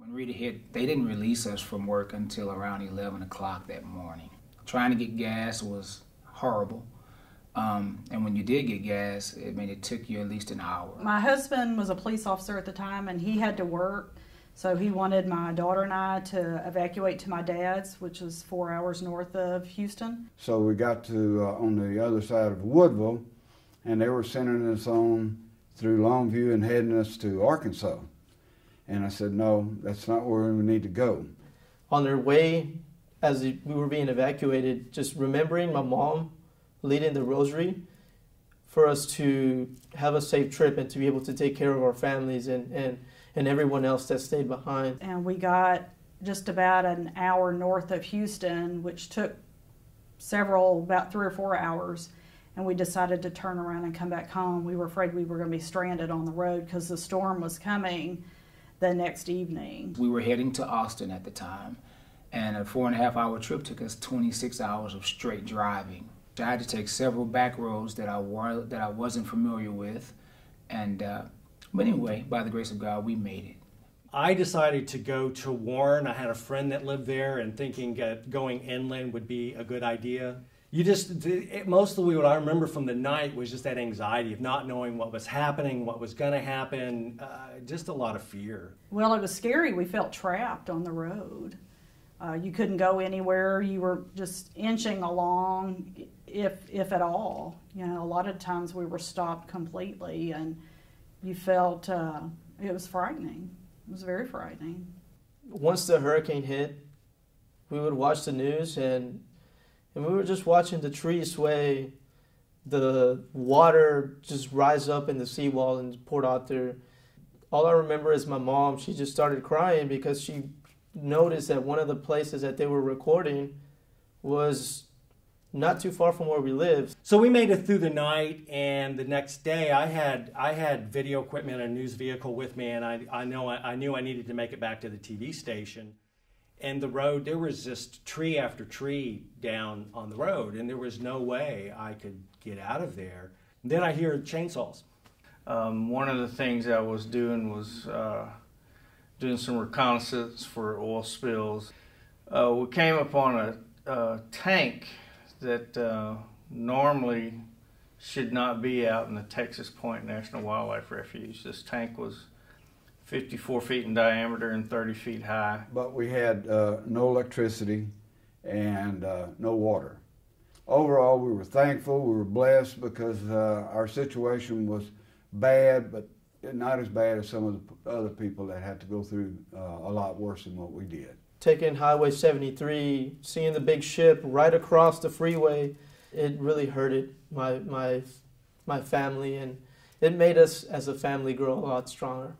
When Rita hit, they didn't release us from work until around 11 o'clock that morning. Trying to get gas was horrible. And when you did get gas, it took you at least an hour. My husband was a police officer at the time, and he had to work, so he wanted my daughter and I to evacuate to my dad's, which is 4 hours north of Houston. So we got to on the other side of Woodville, and they were sending us on through Longview and heading us to Arkansas. And I said, no, that's not where we need to go. On their way, as we were being evacuated, just remembering my mom leading the rosary for us to have a safe trip and to be able to take care of our families and everyone else that stayed behind. And we got just about an hour north of Houston, which took about 3 or 4 hours, and we decided to turn around and come back home. We were afraid we were going to be stranded on the road because the storm was coming the next evening. We were heading to Austin at the time, and a 4.5-hour trip took us 26 hours of straight driving. I had to take several back roads that I wasn't familiar with, but anyway, by the grace of God, we made it. I decided to go to Warren. I had a friend that lived there, and thinking going inland would be a good idea. Mostly what I remember from the night was just that anxiety of not knowing what was happening, what was going to happen, just a lot of fear. Well, it was scary. We felt trapped on the road. You couldn't go anywhere. You were just inching along, if at all. You know, a lot of times we were stopped completely, and you felt it was frightening. It was very frightening. Once the hurricane hit, we would watch the news, and we were just watching the trees sway, the water just rise up in the seawall and pour out there. All I remember is my mom, she just started crying because she noticed that one of the places that they were recording was not too far from where we lived. So we made it through the night, and the next day I had video equipment and a news vehicle with me, and I knew I needed to make it back to the TV station. And the road, there was just tree after tree down on the road, and there was no way I could get out of there. And then I hear chainsaws. One of the things I was doing was doing some reconnaissance for oil spills. We came upon a tank that normally should not be out in the Texas Point National Wildlife Refuge. This tank was 54 feet in diameter and 30 feet high. But we had no electricity and no water. Overall, we were thankful, we were blessed because our situation was bad, but not as bad as some of the other people that had to go through a lot worse than what we did. Taking Highway 73, seeing the big ship right across the freeway, it really hurted my family, and it made us as a family grow a lot stronger.